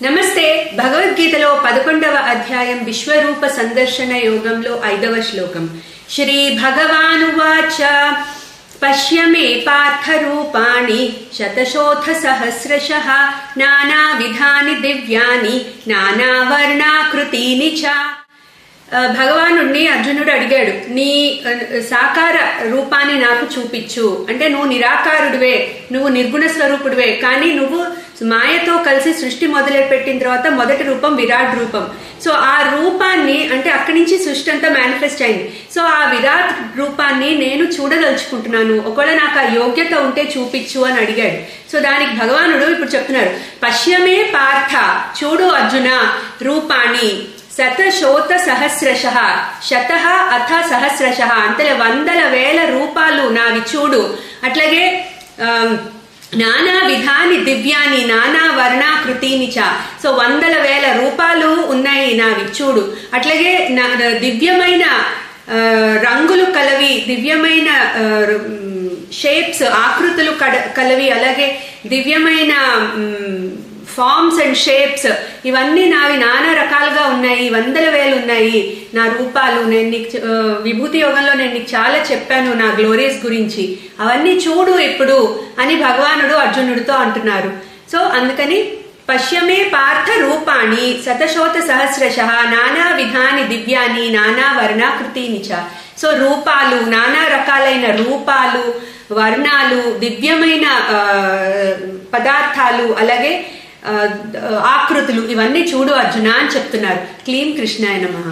నమస్తే. భగవద్గీతలో 11వ అధ్యాయం విశ్వరూప సందర్శన యోగంలో 5వ శ్లోకం. శ్రీ భగవానువాచ పశ్య మే పార్థ రూపాణి శతశోథ సహస్రశః నానా విధాని దివ్యాని నానా వర్ణాకృతీని చ. భగవానుడిని అర్జునుడు అడిగాడు, నీ సాకార రూపాన్ని నాకు చూపించు. అంటే నువ్వు నిరాకారుడివే, నువ్వు నిర్గుణ స్వరూపుడివే, కానీ నువ్వు మాయతో కలిసి సృష్టి మొదలుపెట్టిన తర్వాత మొదటి రూపం విరాట్ రూపం. సో ఆ రూపాన్ని, అంటే అక్కడి నుంచి సృష్టి అంతా మేనిఫెస్ట్ అయింది. సో ఆ విరాట్ రూపాన్ని నేను చూడదలుచుకుంటున్నాను, ఒకవేళ నాకు ఆ యోగ్యత ఉంటే చూపించు అని అడిగాడు. సో దానికి భగవానుడు ఇప్పుడు చెప్తున్నారు, పశ్యమే పార్థ, చూడు అర్జున, రూపాణి శతశోథ సహస్రశః, శతః అథ సహస్రశః, అంటే 100,000 రూపాలు నావి చూడు. అట్లాగే నానా విధాని దివ్యాని నానా వర్ణాకృతీని చ. సో 100,000 రూపాలు ఉన్నాయి నావి చూడు. అట్లాగే దివ్యమైన రంగులు కలవి, దివ్యమైన షేప్స్ ఆకృతులు కలవి, అలాగే దివ్యమైన ఫార్మ్స్ అండ్ షేప్స్, ఇవన్నీ నావి నానా రకాలుగా ఉన్నాయి, 100,000 ఉన్నాయి నా రూపాలు. నేను నీకు విభూతి యోగంలో నేను నీకు చాలా చెప్పాను నా గ్లోరీస్ గురించి, అవన్నీ చూడు ఇప్పుడు అని భగవానుడు అర్జునుడితో అంటున్నారు. సో అందుకని పశ్యమే పార్థ రూపాణి శతశోథ సహస్రశః నానా విధాని దివ్యాని నానా వర్ణాకృతీని చ. సో రూపాలు, నానా రకాలైన రూపాలు, వర్ణాలు, దివ్యమైన పదార్థాలు, అలాగే ఆకృతులు, ఇవన్నీ చూడు అర్జున అని చెప్తున్నారు. క్లీం కృష్ణాయ నమః.